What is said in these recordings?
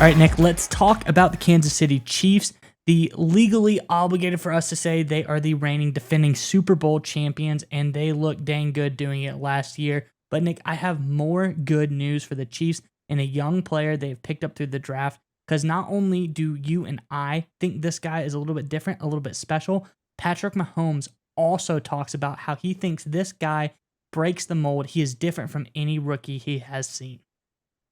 All right, Nick, let's talk about the Kansas City Chiefs. The legally obligated for us to say they are the reigning defending Super Bowl champions, and they look dang good doing it last year. But, Nick, I have more good news for the Chiefs and a young player they've picked up through the draft, because not only do you and I think this guy is a little bit different, a little bit special, Patrick Mahomes also talks about how he thinks this guy breaks the mold. He is different from any rookie he has seen.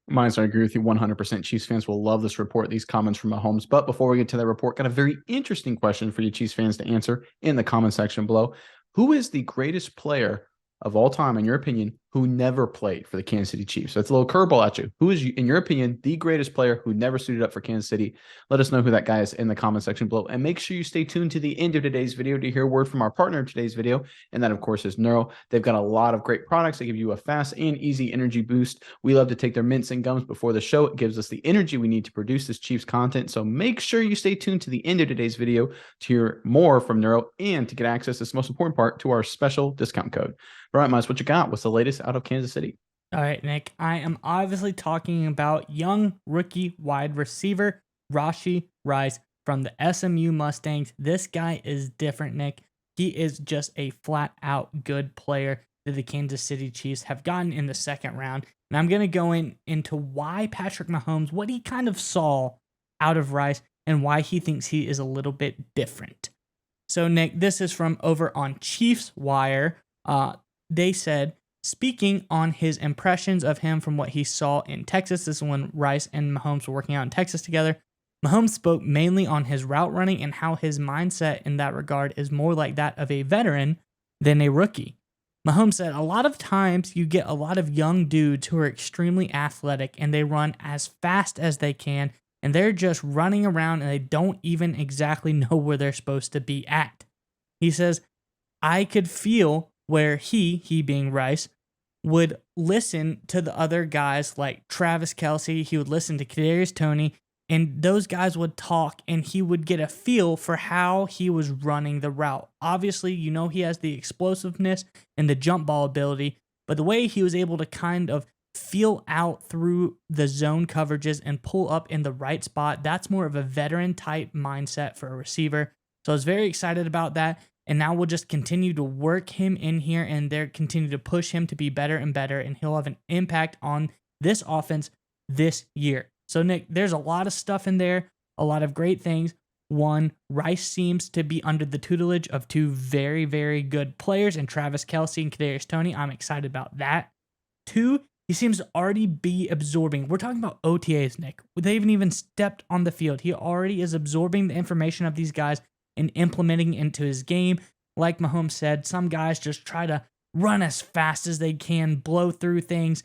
Minus, I agree with you 100%. Chiefs fans will love this report, these comments from Mahomes. But before we get to that report, got a very interesting question for you Chiefs fans to answer in the comment section below. Who is the greatest player of all time, in your opinion, who never played for the Kansas City Chiefs? That's a little curveball at you. Who is, in your opinion, the greatest player who never suited up for Kansas City? Let us know who that guy is in the comment section below. And make sure you stay tuned to the end of today's video to hear a word from our partner in today's video. And that, of course, is Neuro. They've got a lot of great products that give you a fast and easy energy boost. We love to take their mints and gums before the show. It gives us the energy we need to produce this Chiefs content. So make sure you stay tuned to the end of today's video to hear more from Neuro and to get access, this most important part, to our special discount code. All right, Miles, what you got? What's the latest out of Kansas City? All right, Nick, I am obviously talking about young rookie wide receiver Rashee Rice from the SMU Mustangs. This guy is different, Nick. He is just a flat out good player that the Kansas City Chiefs have gotten in the second round. And I'm going to go into why Patrick Mahomes, what he kind of saw out of Rice, and why he thinks he is a little bit different. So, Nick, this is from over on Chiefs Wire. They said, speaking on his impressions of him from what he saw in Texas, this is when Rice and Mahomes were working out in Texas together. Mahomes spoke mainly on his route running and how his mindset in that regard is more like that of a veteran than a rookie. Mahomes said, a lot of times you get a lot of young dudes who are extremely athletic and they run as fast as they can and they're just running around and they don't even exactly know where they're supposed to be at. He says, I could feel where he being Rice, would listen to the other guys like Travis Kelce, he would listen to Kadarius Toney, and those guys would talk, and he would get a feel for how he was running the route. Obviously, you know he has the explosiveness and the jump ball ability, but the way he was able to kind of feel out through the zone coverages and pull up in the right spot, that's more of a veteran-type mindset for a receiver. So I was very excited about that. And now we'll just continue to work him in here and they're continue to push him to be better and better. And he'll have an impact on this offense this year. So, Nick, there's a lot of stuff in there, a lot of great things. One, Rice seems to be under the tutelage of two very, very good players in Travis Kelce and Kadarius Toney. I'm excited about that. Two, he seems to already be absorbing. We're talking about OTAs, Nick. They haven't even stepped on the field. He already is absorbing the information of these guys and implementing into his game. Like Mahomes said, some guys just try to run as fast as they can, blow through things,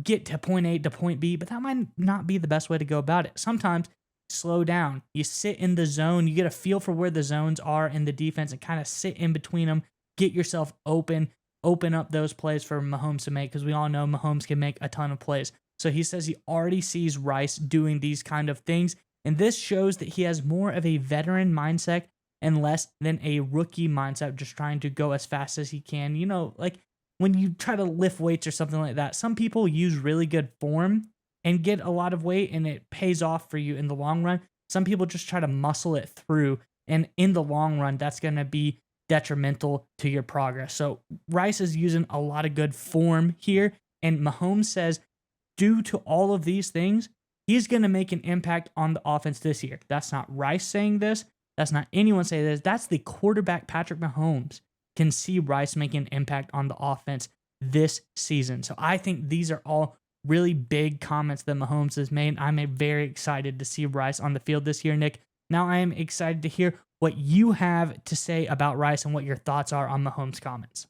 get to point A to point B, but that might not be the best way to go about it. Sometimes slow down. You sit in the zone, you get a feel for where the zones are in the defense and kind of sit in between them, get yourself open up those plays for Mahomes to make, because we all know Mahomes can make a ton of plays. So he says he already sees Rice doing these kind of things, and this shows that he has more of a veteran mindset and less than a rookie mindset, just trying to go as fast as he can. Like when you try to lift weights or something like that, some people use really good form and get a lot of weight and it pays off for you in the long run. Some people just try to muscle it through, and in the long run, that's going to be detrimental to your progress. So Rice is using a lot of good form here, and Mahomes says, due to all of these things, he's going to make an impact on the offense this year. That's not Rice saying this. That's not anyone saying this. That's the quarterback, Patrick Mahomes, can see Rice making an impact on the offense this season. So I think these are all really big comments that Mahomes has made. I'm very excited to see Rice on the field this year, Nick. Now I am excited to hear what you have to say about Rice and what your thoughts are on Mahomes' comments.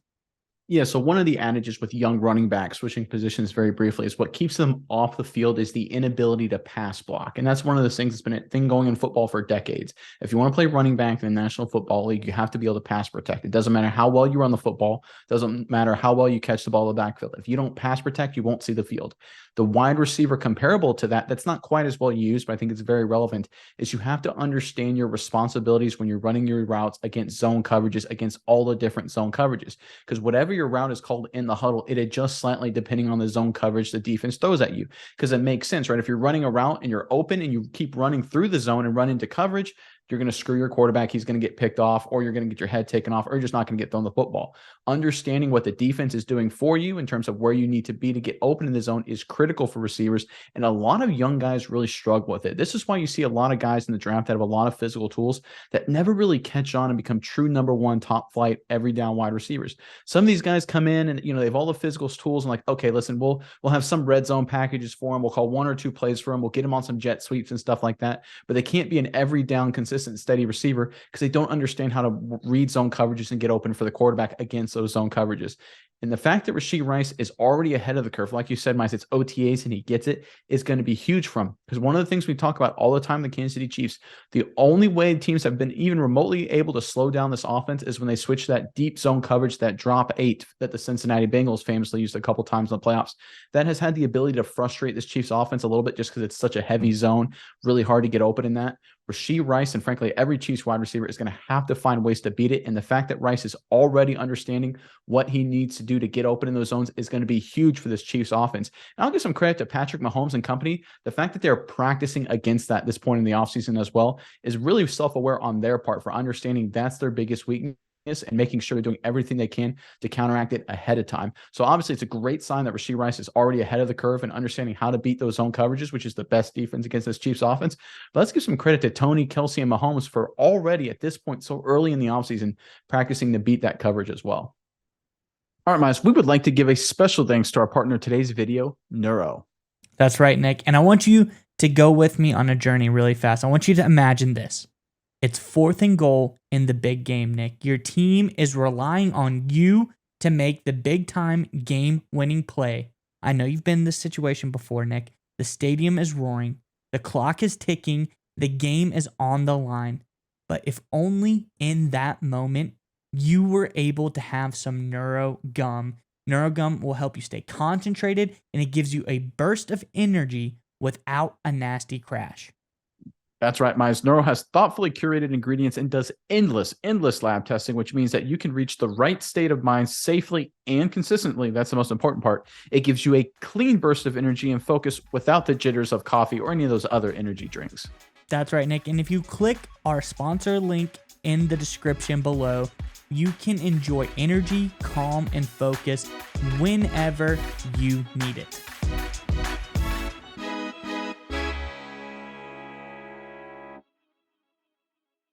Yeah, so one of the adages with young running backs, switching positions very briefly, is what keeps them off the field is the inability to pass block. And that's one of those things that's been a thing going in football for decades. If you want to play running back in the National Football League, you have to be able to pass protect. It doesn't matter how well you run the football. It doesn't matter how well you catch the ball in the backfield. If you don't pass protect, you won't see the field. The wide receiver comparable to that, that's not quite as well used, but I think it's very relevant, is you have to understand your responsibilities when you're running your routes against zone coverages, against all the different zone coverages. Because whatever your route is called in the huddle, it adjusts slightly depending on the zone coverage the defense throws at you, because it makes sense, right? If you're running a route and you're open and you keep running through the zone and run into coverage, you're going to screw your quarterback. He's going to get picked off, or you're going to get your head taken off, or you're just not going to get thrown the football. Understanding what the defense is doing for you in terms of where you need to be to get open in the zone is critical for receivers. And a lot of young guys really struggle with it. This is why you see a lot of guys in the draft that have a lot of physical tools that never really catch on and become true number one top flight every down wide receivers. Some of these guys come in and, they have all the physical tools and like, okay, listen, we'll have some red zone packages for them. We'll call 1 or 2 plays for them. We'll get them on some jet sweeps and stuff like that. But they can't be an every down, consistent, steady receiver because they don't understand how to read zone coverages and get open for the quarterback against those zone coverages. And the fact that Rashee Rice is already ahead of the curve, like you said, Mice, it's OTAs and he gets it, is going to be huge for him. Because one of the things we talk about all the time, the Kansas City Chiefs, the only way teams have been even remotely able to slow down this offense is when they switch that deep zone coverage, that drop 8 that the Cincinnati Bengals famously used a couple times in the playoffs. That has had the ability to frustrate this Chiefs offense a little bit just because it's such a heavy zone, really hard to get open in that. Rashee Rice and frankly, every Chiefs wide receiver is going to have to find ways to beat it. And the fact that Rice is already understanding what he needs to do to get open in those zones is going to be huge for this Chiefs offense. And I'll give some credit to Patrick Mahomes and company. The fact that they're practicing against that this point in the offseason as well is really self-aware on their part for understanding that's their biggest weakness and making sure they're doing everything they can to counteract it ahead of time. So obviously it's a great sign that Rashee Rice is already ahead of the curve and understanding how to beat those zone coverages, which is the best defense against this Chiefs offense. But let's give some credit to Tony, Kelsey, and Mahomes for already at this point, so early in the offseason, practicing to beat that coverage as well. All right, Miles, we would like to give a special thanks to our partner in today's video, Neuro. That's right, Nick. And I want you to go with me on a journey really fast. I want you to imagine this. It's 4th and goal in the big game, Nick. Your team is relying on you to make the big-time game-winning play. I know you've been in this situation before, Nick. The stadium is roaring. The clock is ticking. The game is on the line. But if only in that moment you were able to have some Neuro Gum. Neuro Gum will help you stay concentrated, and it gives you a burst of energy without a nasty crash. That's right, Mize. Neuro has thoughtfully curated ingredients and does endless lab testing, which means that you can reach the right state of mind safely and consistently. That's the most important part. It gives you a clean burst of energy and focus without the jitters of coffee or any of those other energy drinks. That's right, Nick. And if you click our sponsor link in the description below, you can enjoy energy, calm, and focus whenever you need it.